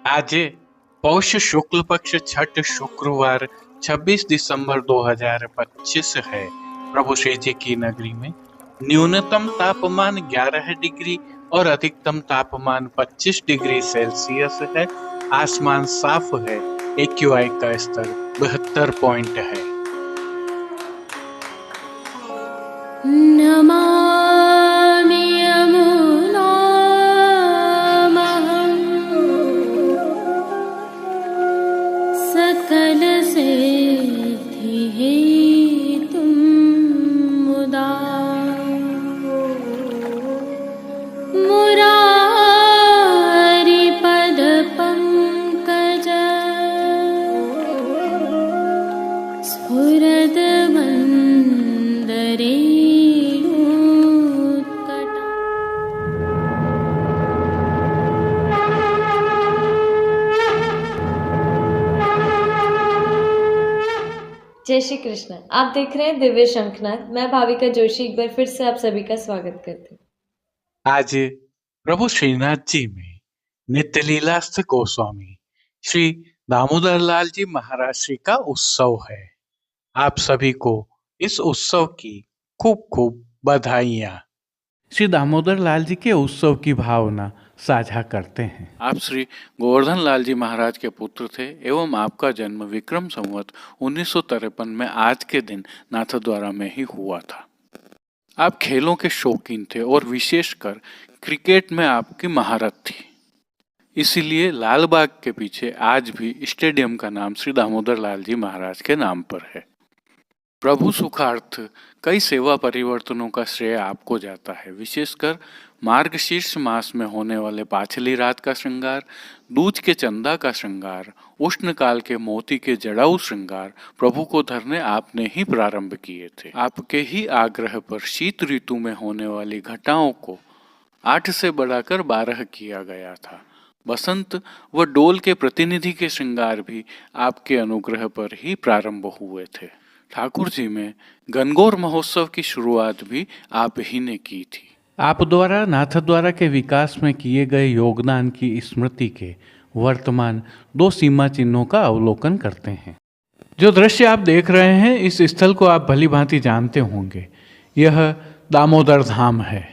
आज पौष शुक्ल पक्ष छठ शुक्रवार 26 दिसंबर 2025 है। प्रभु श्री जी की नगरी में न्यूनतम तापमान 11 डिग्री और अधिकतम तापमान 25 डिग्री सेल्सियस है। आसमान साफ है। एक्यूआई का स्तर 72 पॉइंट है। नमामि यमुनामहं सकलसिद्धिहेतुं मुदा मुरारिपदपङ्कज स्फुरद्वन्दरेणुत्कटा। जय श्री कृष्ण। आप देख रहे हैं दिव्य शंखनाद। मैं भाविका जोशी एक बार फिर से आप सभी का स्वागत करती हूँ। आज प्रभु श्रीनाथ जी में नित्य लीलास्थ गोस्वामी श्री दामोदर लाल जी महाराज श्री का उत्सव है। आप सभी को इस उत्सव की खूब खूब बधाइयाँ। श्री दामोदर लाल जी के उत्सव की भावना साझा करते हैं। आप श्री गोवर्धन लाल जी महाराज के पुत्र थे एवं आपका जन्म विक्रम संवत 1953 में आज के दिन नाथद्वारा में ही हुआ था। आप खेलों के शौकीन थे और विशेषकर क्रिकेट में आपकी महारत थी। इसीलिए लाल बाग के पीछे आज भी स्टेडियम का नाम श्री दामोदर लाल जी महाराज के नाम पर है। प्रभु सुखार्थ कई सेवा परिवर्तनों का श्रेय आपको जाता है। विशेषकर मार्गशीर्ष मास में होने वाले पाछली रात का श्रृंगार, दूज के चंदा का श्रृंगार, उष्ण काल के मोती के जड़ाऊ श्रृंगार प्रभु को धरने आपने ही प्रारंभ किए थे। आपके ही आग्रह पर शीत ऋतु में होने वाली घटाओं को 8 से बढ़ाकर 12 किया गया था। बसंत व डोल के प्रतिनिधि के श्रृंगार भी आपके अनुग्रह पर ही प्रारंभ हुए थे। ठाकुर जी में गणगौर महोत्सव की शुरुआत भी आप ही ने की थी। आप द्वारा नाथद्वारा के विकास में किए गए योगदान की स्मृति के वर्तमान 2 सीमा चिन्हों का अवलोकन करते हैं। जो दृश्य आप देख रहे हैं, इस स्थल को आप भली भांति जानते होंगे। यह दामोदर धाम है,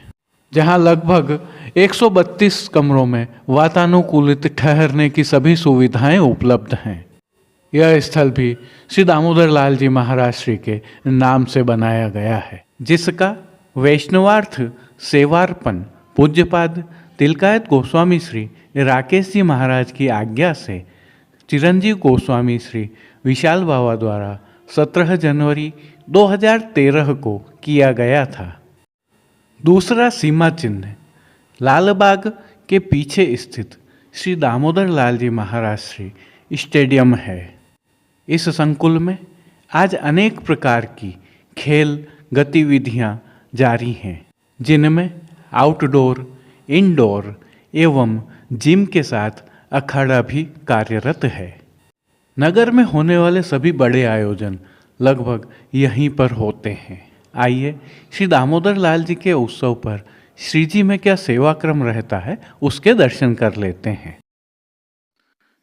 जहां लगभग 132 कमरों में वातानुकूलित ठहरने की सभी सुविधाएं उपलब्ध हैं। यह स्थल भी श्री दामोदर लाल जी महाराज श्री के नाम से बनाया गया है, जिसका वैष्णवार्थ सेवार्पण पूज्यपाद तिलकायत गोस्वामी श्री राकेश जी महाराज की आज्ञा से चिरंजीव गोस्वामी श्री विशाल बाबा द्वारा 17 जनवरी 2013 को किया गया था। दूसरा सीमा चिन्ह लालबाग के पीछे स्थित श्री दामोदर लाल जी महाराज श्री स्टेडियम है। इस संकुल में आज अनेक प्रकार की खेल गतिविधियां जारी हैं, जिनमें आउटडोर, इंडोर एवं जिम के साथ अखाड़ा भी कार्यरत है। नगर में होने वाले सभी बड़े आयोजन लगभग यहीं पर होते हैं। आइए श्री दामोदर लाल जी के उत्सव पर श्री जी में क्या सेवा क्रम रहता है, उसके दर्शन कर लेते हैं।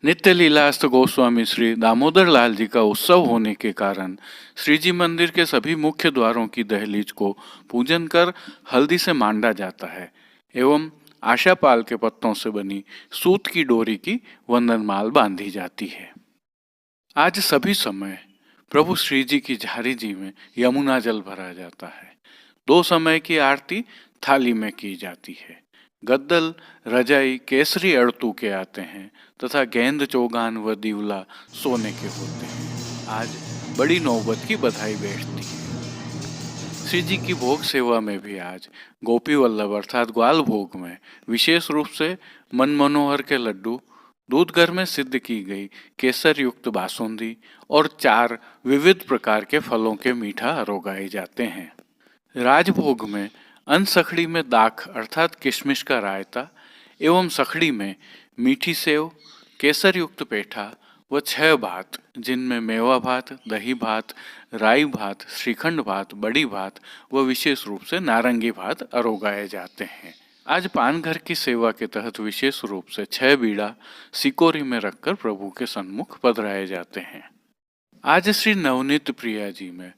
नित्य लीलास्थ गोस्वामी श्री दामोदर लाल जी का उत्सव होने के कारण श्री जी मंदिर के सभी मुख्य द्वारों की दहलीज को पूजन कर हल्दी से मांडा जाता है एवं आशापाल के पत्तों से बनी सूत की डोरी की वंदनमाल बांधी जाती है। आज सभी समय प्रभु श्री जी की झारी जी में यमुना जल भरा जाता है। 2 समय की आरती थाली में की जाती है। गद्दल, रजाई केसरी अड़तू के आते हैं तथा गेंद, चौगान व दीवला सोने के होते हैं। आज बड़ी नौबत की बधाई बैठती है। श्री जी की भोग सेवा में भी आज गोपी वल्लभ अर्थात ग्वाल भोग में विशेष रूप से मन मनोहर के लड्डू, दूध घर में सिद्ध की गई केसर युक्त बासुंदी और 4 विविध प्रकार के फलों के मीठा अरोगाए जाते हैं। राजभोग में अनसखड़ी में दाख अर्थात किशमिश का रायता एवं सखड़ी में मीठी सेव, केसर युक्त पेठा व 6 भात, जिनमें मेवा भात, दही भात, राई भात, श्रीखंड भात, बड़ी भात व विशेष रूप से नारंगी भात अरोगाए जाते हैं। आज पानघर की सेवा के तहत विशेष रूप से 6 बीड़ा सिकोरी में रखकर प्रभु के सन्मुख पधराए जाते हैं। आज श्री नवनीत प्रिया जी में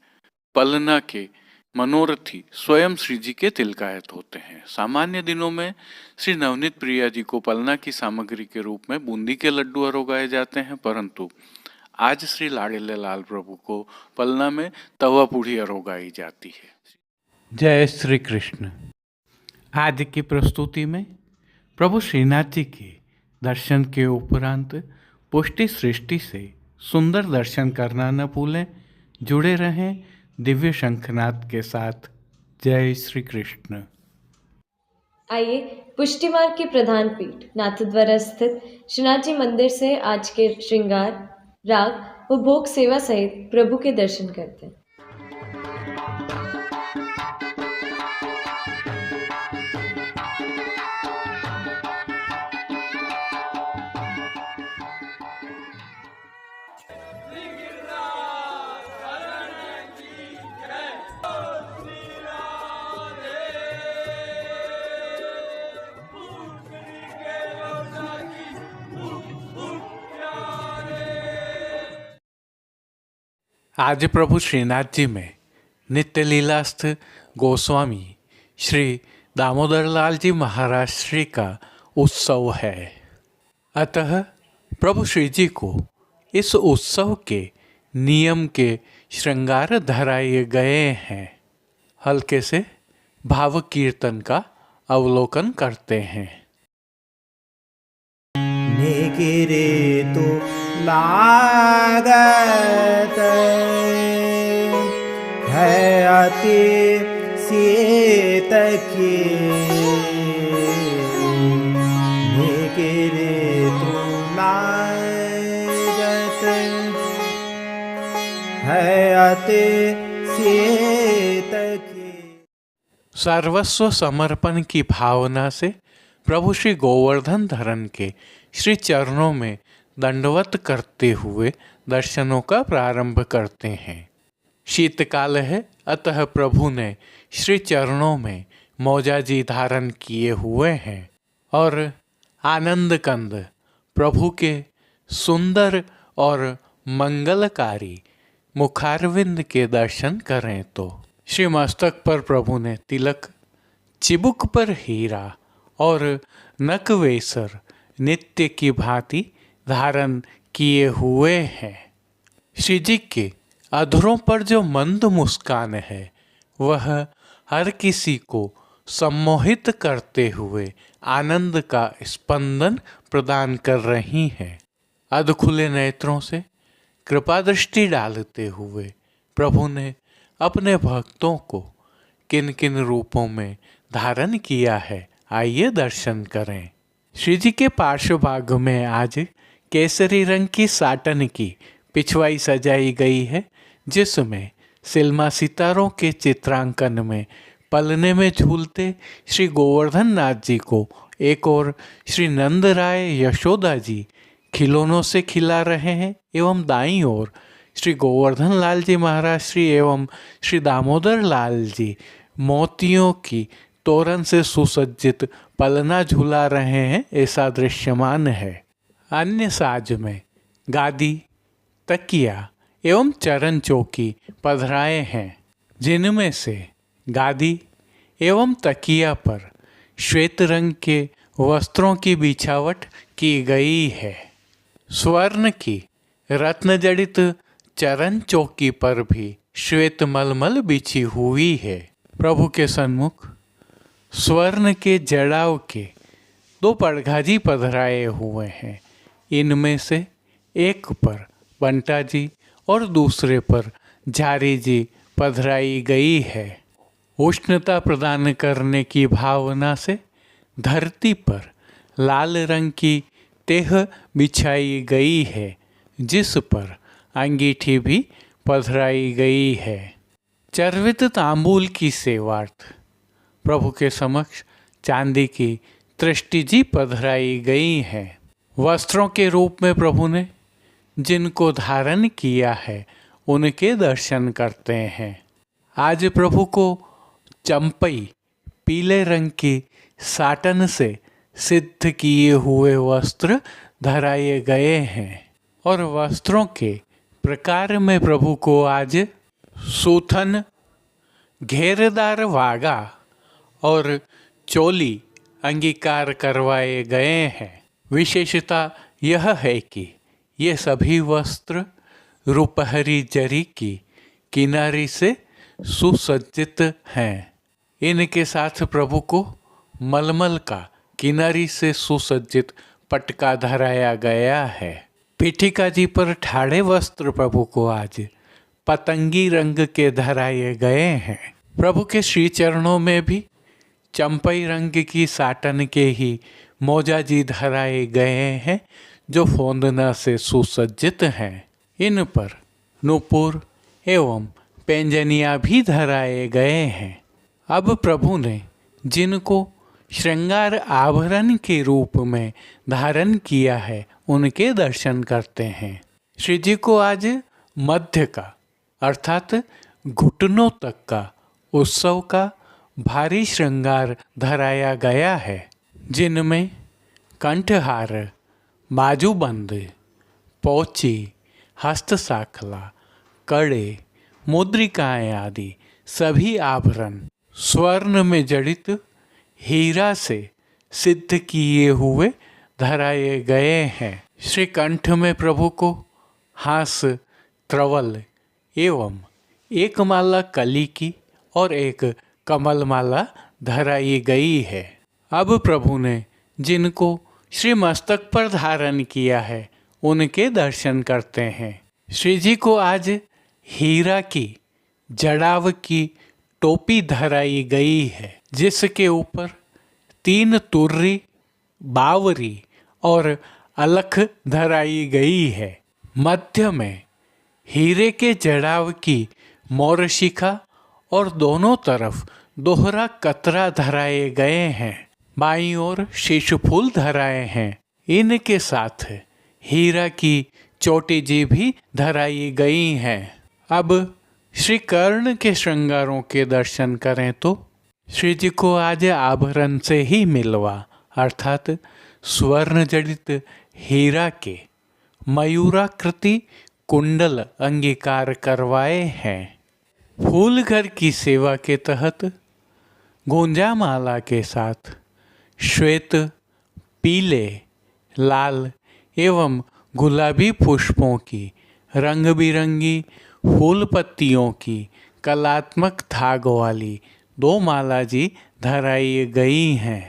पलना के मनोरथी स्वयं श्री जी के तिलकायत होते हैं। सामान्य दिनों में श्री नवनीत प्रिया जी को पलना की सामग्री के रूप में बूंदी के लड्डू अरोगाए जाते हैं, परंतु आज श्री लाड़िले लाल प्रभु को पलना में तवा पूड़ी अरोगाई जाती है। जय श्री कृष्ण। आज की प्रस्तुति में प्रभु श्रीनाथ जी के दर्शन के उपरांत पुष्टि सृष्टि से सुंदर दर्शन करना न भूलें। जुड़े रहें दिव्य शंखनाद के साथ। जय श्री कृष्ण। आइए पुष्टि मार्ग के प्रधान पीठ नाथद्वारा स्थित श्रीनाथ जी मंदिर से आज के श्रृंगार, राग व भोग सेवा सहित प्रभु के दर्शन करते हैं। आज प्रभु श्रीनाथ जी में नित्य लीलास्थ गोस्वामी श्री दामोदर लाल जी महाराज श्री का उत्सव है। अतः प्रभु श्री जी को इस उत्सव के नियम के श्रृंगार धराए गए हैं। हल्के से भाव कीर्तन का अवलोकन करते हैं। निगिरे तो लागत है अति सीत की, निगिरे तो लागत है अति सीत की। सर्वस्व समर्पण की भावना से प्रभु श्री गोवर्धन धरन के श्री चरणों में दंडवत करते हुए दर्शनों का प्रारंभ करते हैं। शीतकाल है, अतः प्रभु ने श्री चरणों में मौजाजी धारण किए हुए हैं और आनंद कंद प्रभु के सुंदर और मंगलकारी मुखारविंद के दर्शन करें तो श्री मस्तक पर प्रभु ने तिलक, चिबुक पर हीरा और नकवेसर नित्य की भांति धारण किए हुए हैं। श्री जी के अधरों पर जो मंद मुस्कान है वह हर किसी को सम्मोहित करते हुए आनंद का स्पंदन प्रदान कर रही है। अधखुले नेत्रों से कृपा दृष्टि डालते हुए प्रभु ने अपने भक्तों को किन किन रूपों में धारण किया है, आइए दर्शन करें। श्री जी के पार्श्व भाग में आज केसरी रंग की साटन की पिछवाई सजाई गई है, जिसमें सिल्मा सितारों के चित्रांकन में पलने में झूलते श्री गोवर्धन नाथ जी को एक और श्री नंदराय यशोदा जी खिलौनों से खिला रहे हैं, एवं दाईं ओर श्री गोवर्धन लाल जी महाराज श्री एवं श्री दामोदर लाल जी मोतियों की तोरण से सुसज्जित पलना झूला रहे हैं, ऐसा दृश्यमान है। अन्य साज में गादी, तकिया एवं चरण चौकी पधराए हैं, जिनमें से गादी एवं तकिया पर श्वेत रंग के वस्त्रों की बिछावट की गई है। स्वर्ण की रत्न जड़ित चरण चौकी पर भी श्वेत मलमल बिछी हुई है। प्रभु के सन्मुख स्वर्ण के जड़ाव के 2 पड़घाजी पधराए हुए हैं। इनमें से एक पर बंटा जी और दूसरे पर झारी जी पधराई गई है। उष्णता प्रदान करने की भावना से धरती पर लाल रंग की तेह बिछाई गई है, जिस पर अंगीठी भी पधराई गई है। चर्वित तांबूल की सेवार्थ प्रभु के समक्ष चांदी की तृष्टि जी पधराई गई है। वस्त्रों के रूप में प्रभु ने जिनको धारण किया है उनके दर्शन करते हैं। आज प्रभु को चंपई पीले रंग की साटन से सिद्ध किए हुए वस्त्र धराए गए हैं और वस्त्रों के प्रकार में प्रभु को आज सूथन, घेरदार वागा और चोली अंगीकार करवाए गए हैं। विशेषता यह है कि ये सभी वस्त्र रुपहरी जरी की किनारी से सुसज्जित हैं। इनके साथ प्रभु को मलमल का किनारी से सुसज्जित पटका धराया गया है। पीठिका जी पर ठाड़े वस्त्र प्रभु को आज पतंगी रंग के धराए गए हैं। प्रभु के श्री चरणों में भी चंपई रंग की साटन के ही मोजाजी धराए गए हैं जो फोंदना से सुसज्जित हैं। इन पर नूपुर एवं पैंजनिया भी धराए गए हैं। अब प्रभु ने जिनको श्रृंगार आभरण के रूप में धारण किया है उनके दर्शन करते हैं। श्री जी को आज मध्य का अर्थात घुटनों तक का उत्सव का भारी श्रृंगार धराया गया है, जिनमें कंठहार, बाजूबंद, पोची, हस्तसाखला, कड़े, मुद्रिकाएं आदि सभी आभरण स्वर्ण में जड़ित हीरा से सिद्ध किए हुए धराए गए हैं। श्री कंठ में प्रभु को हास त्रवल एवं एक माला कली की और एक कमल माला धराई गई है। अब प्रभु ने जिनको श्री मस्तक पर धारण किया है उनके दर्शन करते हैं। श्री जी को आज हीरा की जड़ाव की टोपी धराई गई है, जिसके ऊपर 3 तुर्री, बावरी और अलख धराई गई है। मध्य में हीरे के जड़ाव की मोरशिखा और दोनों तरफ दोहरा कतरा धराए गए हैं। बाईं ओर शीश फूल धराए हैं। इनके साथ हीरा की चोटी जी भी धराई गई हैं। अब श्री कर्ण के श्रृंगारों के दर्शन करें तो श्री जी को आज आभरण से ही मिलवा अर्थात स्वर्ण जड़ित हीरा के मयूराकृति कुंडल अंगीकार करवाए हैं। फूल घर की सेवा के तहत गोंजा माला के साथ श्वेत, पीले, लाल एवं गुलाबी पुष्पों की रंग बिरंगी फूल पत्तियों की कलात्मक धाग वाली 2 माला जी धराई गई हैं।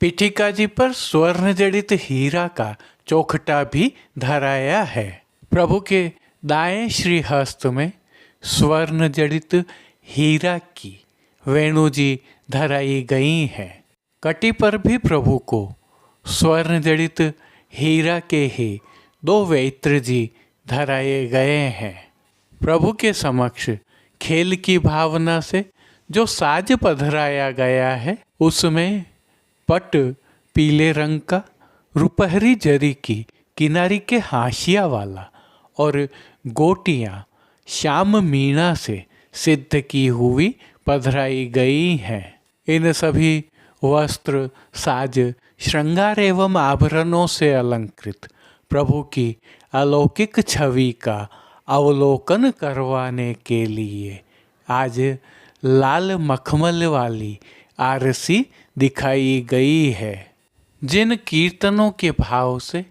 पीठिका जी पर स्वर्ण जड़ित हीरा का चौखटा भी धराया है। प्रभु के दाएं श्री हस्त में स्वर्ण जड़ित हीरा की वेणु जी धराई गई है। कटी पर भी प्रभु को स्वर्ण जड़ित हीरा के ही 2 वैत्र जी धराए गए हैं। प्रभु के समक्ष खेल की भावना से जो साज पधराया गया है उसमें पट पीले रंग का रुपहरी जरी की किनारी के हाशिया वाला और गोटियां श्याम मीणा से सिद्ध की हुई पधराई गई हैं। इन सभी वस्त्र, साज, श्रृंगार एवं आभरणों से अलंकृत प्रभु की अलौकिक छवि का अवलोकन करवाने के लिए आज लाल मखमल वाली आरसी दिखाई गई है। जिन कीर्तनों के भाव से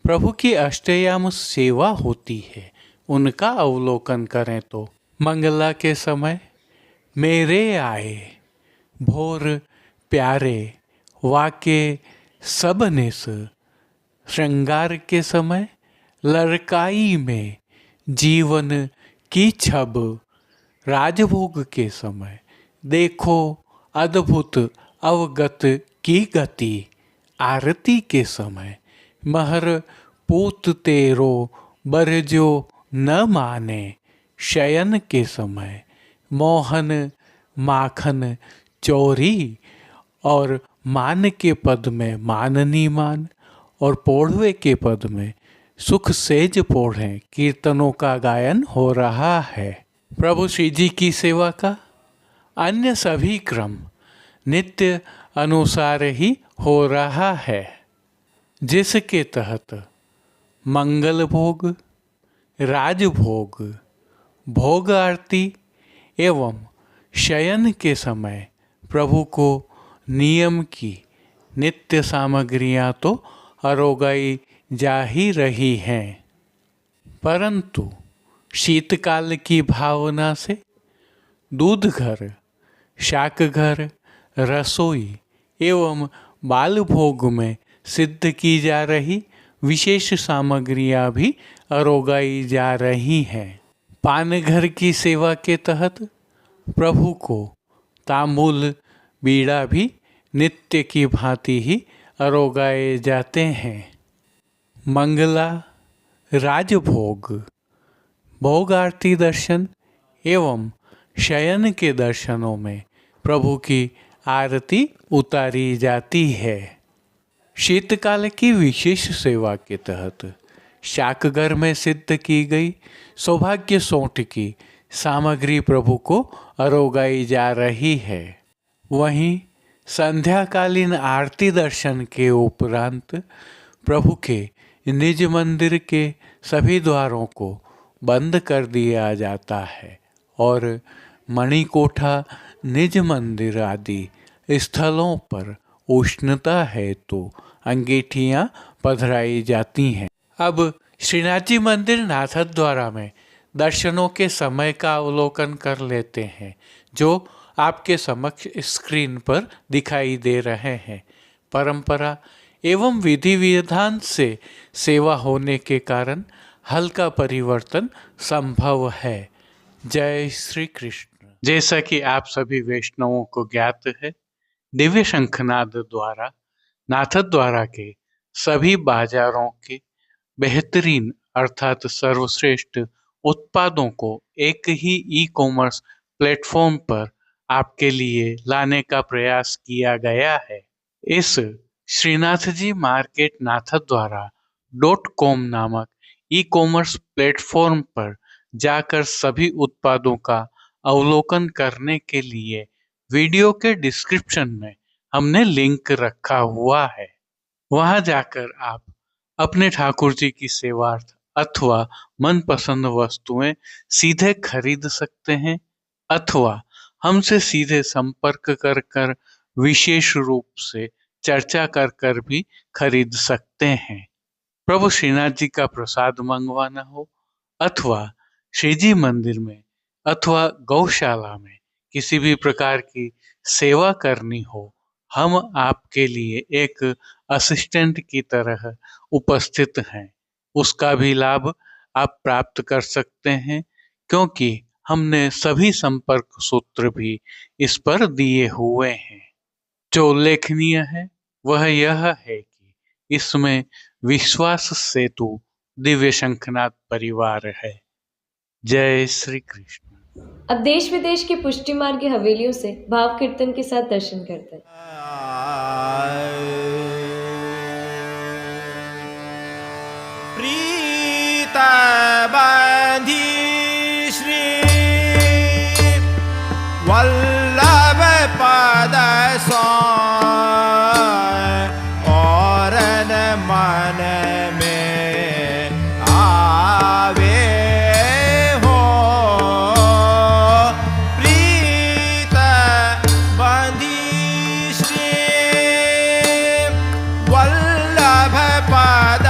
प्रभु की अष्टयाम सेवा होती है उनका अवलोकन करें तो मंगला के समय मेरे आए भोर प्यारे वाके सब निस, श्रृंगार के समय लड़काई में जीवन की छब, राजभोग के समय देखो अद्भुत अवगत की गति, आरती के समय महर पूत तेरो बरजो न माने, शयन के समय मोहन माखन चोरी और मान के पद में माननी मान और पोढ़वे के पद में सुख सेज पोढ़ें कीर्तनों का गायन हो रहा है। प्रभु श्री जी की सेवा का अन्य सभी क्रम नित्य अनुसार ही हो रहा है, जिसके तहत मंगल भोग, राजभोग, भोग आरती एवं शयन के समय प्रभु को नियम की नित्य सामग्रियां तो अरोगाई जा ही रही हैं, परंतु शीतकाल की भावना से दूध घर, शाक घर, रसोई एवं बाल भोग में सिद्ध की जा रही विशेष सामग्रियां भी अरोगाई जा रही हैं। पान घर की सेवा के तहत प्रभु को तांबूल बीड़ा भी नित्य की भांति ही अरोगाए जाते हैं। मंगला, राजभोग, भोग आरती दर्शन एवं शयन के दर्शनों में प्रभु की आरती उतारी जाती है। शीतकाल की विशेष सेवा के तहत शाकघर में सिद्ध की गई सौभाग्य सौंठ की सामग्री प्रभु को अरोगाई जा रही है। वहीं संध्याकालीन आरती दर्शन के उपरांत प्रभु के निज मंदिर के सभी द्वारों को बंद कर दिया जाता है और मणिकोठा, निज मंदिर आदि स्थलों पर उष्णता हेतु अंगीठियां पधराई जाती हैं। अब श्रीनाथ जी मंदिर नाथद्वारा में दर्शनों के समय का अवलोकन कर लेते हैं, जो आपके समक्ष स्क्रीन पर दिखाई दे रहे हैं। परंपरा एवं विधि विधान से सेवा होने के कारण हल्का परिवर्तन संभव है। जय श्री कृष्ण। जैसा कि आप सभी वैष्णवों को ज्ञात है, दिव्य शंखनाद द्वारा नाथद्वारा के सभी बाजारों के बेहतरीन अर्थात सर्वश्रेष्ठ उत्पादों को एक ही ई कॉमर्स प्लेटफॉर्म पर आपके लिए लाने का प्रयास किया गया है। इस श्रीनाथ जी मार्केट नाथद्वारा .com नामक ई कॉमर्स प्लेटफॉर्म पर जाकर सभी उत्पादों का अवलोकन करने के लिए वीडियो के डिस्क्रिप्शन में हमने लिंक रखा हुआ है। वहां जाकर आप अपने ठाकुर जी की सेवार्थ अथवा मनपसंद वस्तुएं सीधे खरीद सकते हैं अथवा हमसे सीधे संपर्क कर विशेष रूप से चर्चा कर भी खरीद सकते हैं। प्रभु श्रीनाथ जी का प्रसाद मंगवाना हो अथवा श्री जी मंदिर में अथवा गौशाला में किसी भी प्रकार की सेवा करनी हो, हम आपके लिए एक असिस्टेंट की तरह उपस्थित हैं। उसका भी लाभ आप प्राप्त कर सकते हैं, क्योंकि हमने सभी संपर्क सूत्र भी इस पर दिए हुए हैं। जो उल्लेखनीय है वह यह है कि इसमें विश्वास सेतु दिव्य शंखनाथ परिवार है। जय श्री कृष्ण। अब देश विदेश की पुष्टि मार्ग की हवेलियों से भाव कीर्तन के साथ दर्शन करते हैं। प्रीता बांधी श्री वल्लभ पद और मन में आवे हो प्रीत बंधी श्री वल्लभ पद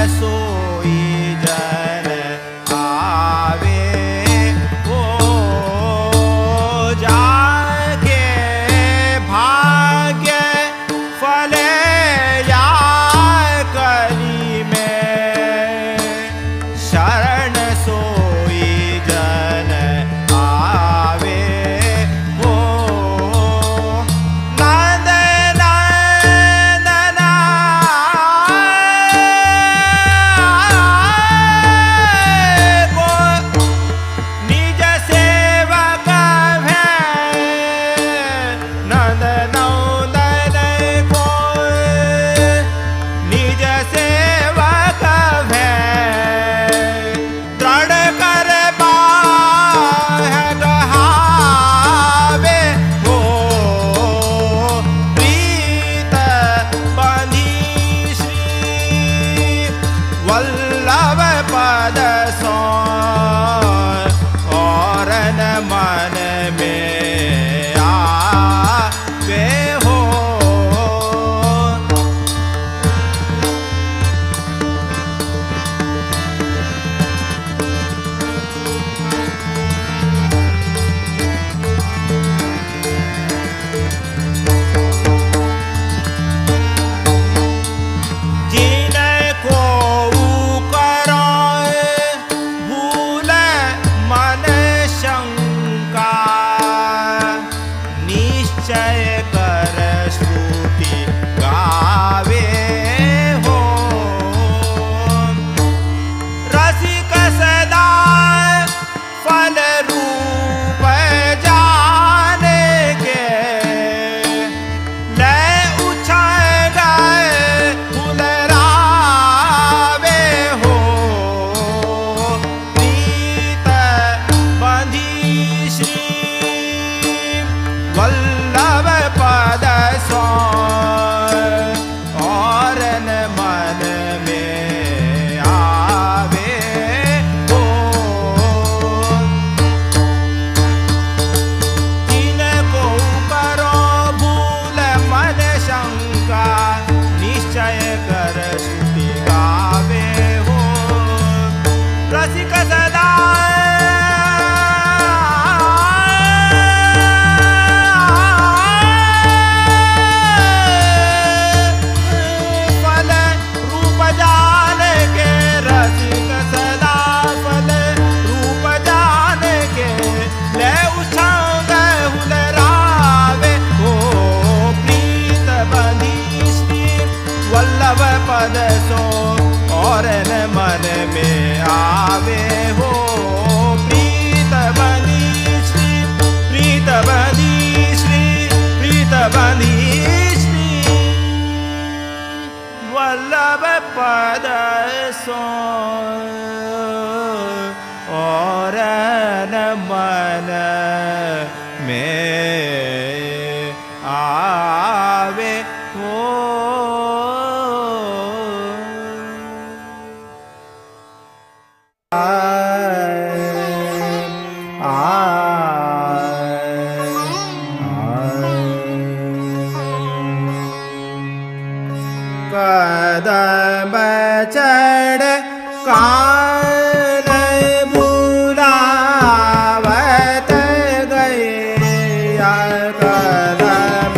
सोई जन आवे हो जाके भाग्य फले या कली में शरण सोई जन आवे हो नंद नंदना को निज सेवक है नंद नंदन को निज सेवक है दृढ़ कर बाह गहावे हो प्रीत बंधी श्री वल्लभ पद सो और न मन में आवे हो जिनको करो भूल मन शंका निश्चय कर श्रुति गावे हो रसिक सदा फल रूप जाने के ले उछाए गए फुलरावे हो प्रीत बंधी श्री वल्लभ पद सो और न मन में आवे हो जिनको करो भूल मन शंका निश्चय कर श्रुति गावे हो रसिक सदा फल रूप जाने के रसिक सदा फल रूप जाने के ले उछाओगे हुलरावे हो प्रीत बंधी श्री वल्लभ पद सो और न मन में आवे हो प्रीत बंधी श्री प्रीत बंधी श्री प्रीत बंधी श्री वल्लभ पद सो और न मन में आवे हो कदम चढ़ कान बुलावत गए कदम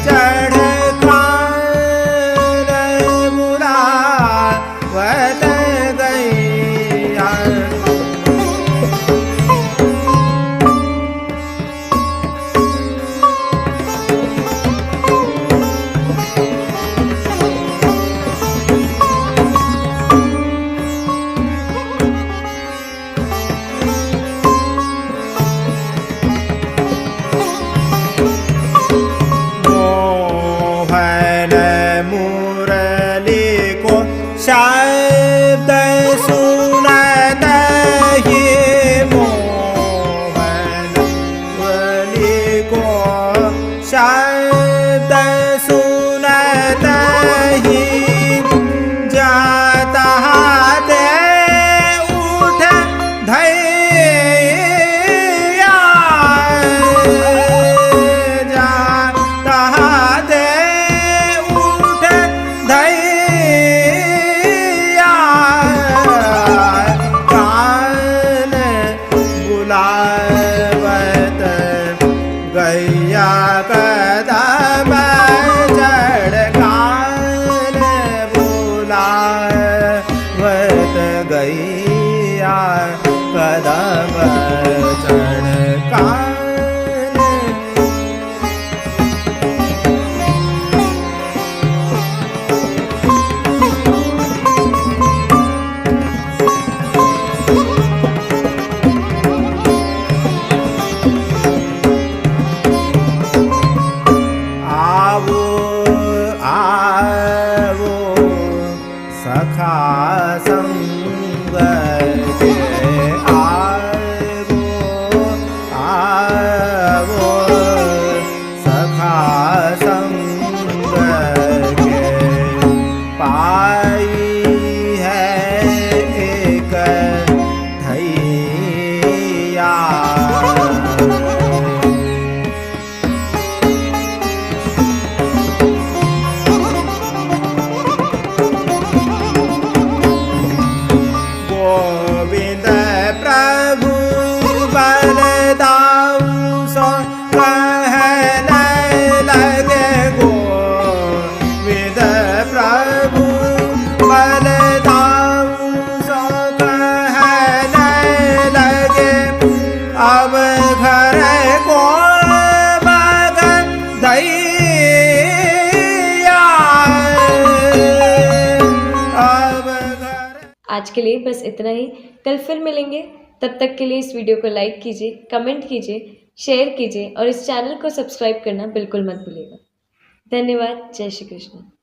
चढ़ कान बुलावत गए मोहन मुरली को शब्द सुनत ही मोहन मुरली को शब्द सुनत ही जाता दे उठ धैया जाता दे उठ धैया सखा संग के आवो आवो सखा संग के पाई है एक धैया गोविंद प्रभु बलदाऊ सो कहने लगे गोविंद प्रभु बलदाऊ सो कहने लगे अब घर को बगन दैया अब घर आज के लिए बस इतना ही। कल फिर मिलेंगे। तब तक के लिए इस वीडियो को लाइक कीजिए, कमेंट कीजिए, शेयर कीजिए और इस चैनल को सब्सक्राइब करना बिल्कुल मत भूलिएगा। धन्यवाद। जय श्री कृष्ण।